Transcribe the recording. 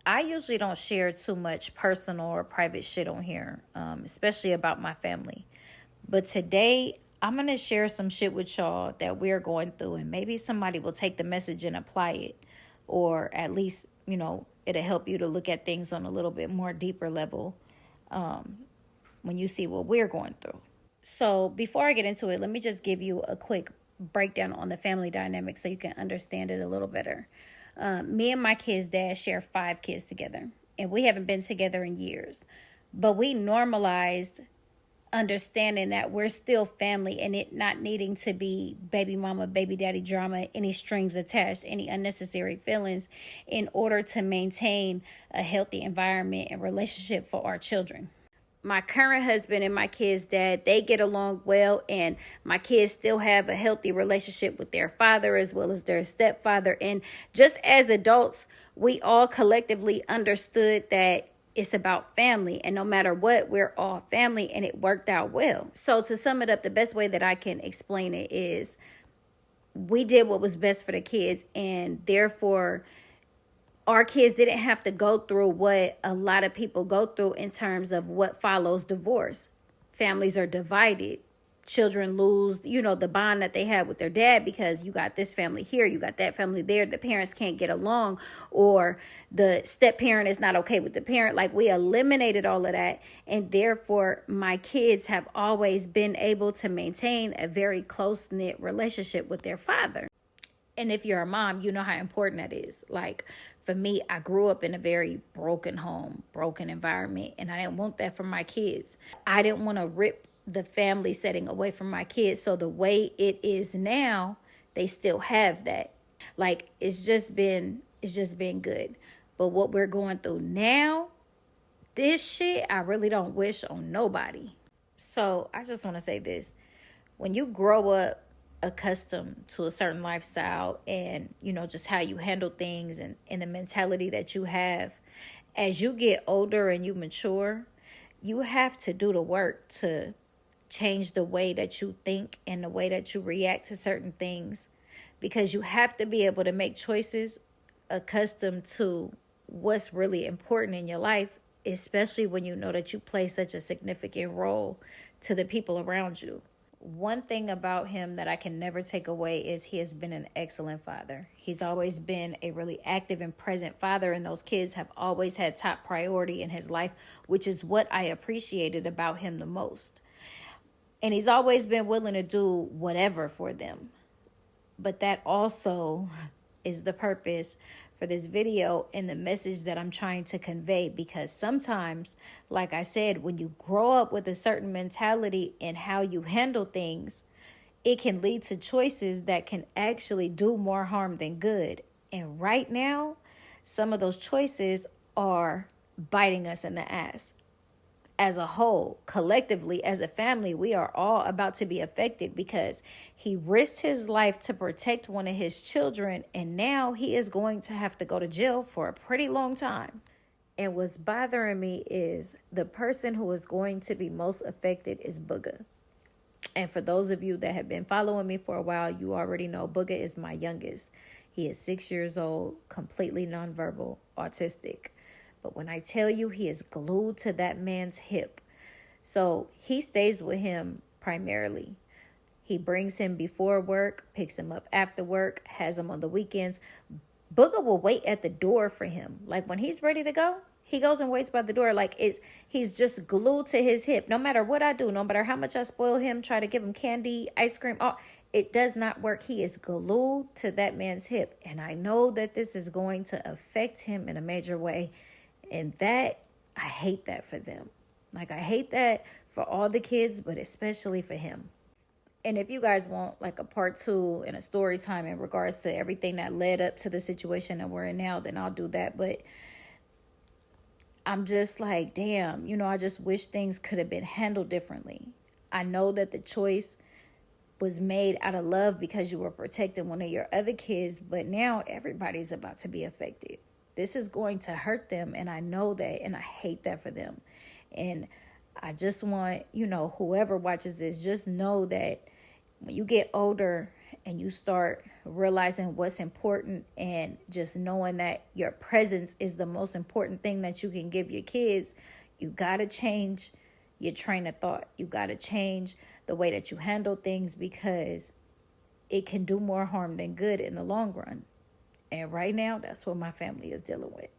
I usually don't share too much personal or private shit on here, especially about my family. But today, I'm going to share some shit with y'all that we're going through, and maybe somebody will take the message and apply it. Or at least, it'll help you to look at things on a little bit more deeper level when you see what we're going through. So before I get into it, let me just give you a quick breakdown on the family dynamic so you can understand it a little better. Me and my kid's dad share 5 kids together, and we haven't been together in years. But we normalized understanding that we're still family and it not needing to be baby mama, baby daddy drama, any strings attached, any unnecessary feelings in order to maintain a healthy environment and relationship for our children. My current husband and my kids' dad, they get along well, and my kids still have a healthy relationship with their father as well as their stepfather. And just as adults, we all collectively understood that it's about family, and no matter what, we're all family, and it worked out well. So to sum it up, the best way that I can explain it is we did what was best for the kids, and therefore our kids didn't have to go through what a lot of people go through in terms of what follows divorce. Families are divided. Children lose, the bond that they had with their dad because you got this family here, you got that family there. The parents can't get along, or the step parent is not okay with the parent. Like, we eliminated all of that. And therefore, my kids have always been able to maintain a very close-knit relationship with their father. And if you're a mom, you know how important that is. Like, for me, I grew up in a very broken home, broken environment, and I didn't want that for my kids. I didn't want to rip the family setting away from my kids. So the way it is now, they still have that. Like, it's just been good. But what we're going through now, this shit, I really don't wish on nobody. So I just want to say this. When you grow up accustomed to a certain lifestyle and, just how you handle things and the mentality that you have, as you get older and you mature, you have to do the work to change the way that you think and the way that you react to certain things, because you have to be able to make choices accustomed to what's really important in your life, especially when you know that you play such a significant role to the people around you. One thing about him that I can never take away is he has been an excellent father. He's always been a really active and present father, and those kids have always had top priority in his life, which is what I appreciated about him the most. And he's always been willing to do whatever for them. But that also is the purpose for this video and the message that I'm trying to convey. Because sometimes, like I said, when you grow up with a certain mentality and how you handle things, it can lead to choices that can actually do more harm than good. And right now, some of those choices are biting us in the ass. As a whole, collectively, as a family, we are all about to be affected because he risked his life to protect one of his children, and now he is going to have to go to jail for a pretty long time. And what's bothering me is the person who is going to be most affected is Booga. And for those of you that have been following me for a while, you already know Booga is my youngest. He is 6 years old, completely nonverbal, autistic. But when I tell you, he is glued to that man's hip. So he stays with him primarily. He brings him before work, picks him up after work, has him on the weekends. Booga will wait at the door for him. Like, when he's ready to go, he goes and waits by the door. Like, he's just glued to his hip. No matter what I do, no matter how much I spoil him, try to give him candy, ice cream, it does not work. He is glued to that man's hip. And I know that this is going to affect him in a major way. And that, I hate that for them. Like, I hate that for all the kids, but especially for him. And if you guys want like a part 2 and a story time in regards to everything that led up to the situation that we're in now, then I'll do that. But I'm just like, damn, I just wish things could have been handled differently. I know that the choice was made out of love because you were protecting one of your other kids, but now everybody's about to be affected. This is going to hurt them, and I know that, and I hate that for them. And I just want, whoever watches this, just know that when you get older and you start realizing what's important and just knowing that your presence is the most important thing that you can give your kids, you got to change your train of thought. You got to change the way that you handle things, because it can do more harm than good in the long run. And right now, that's what my family is dealing with.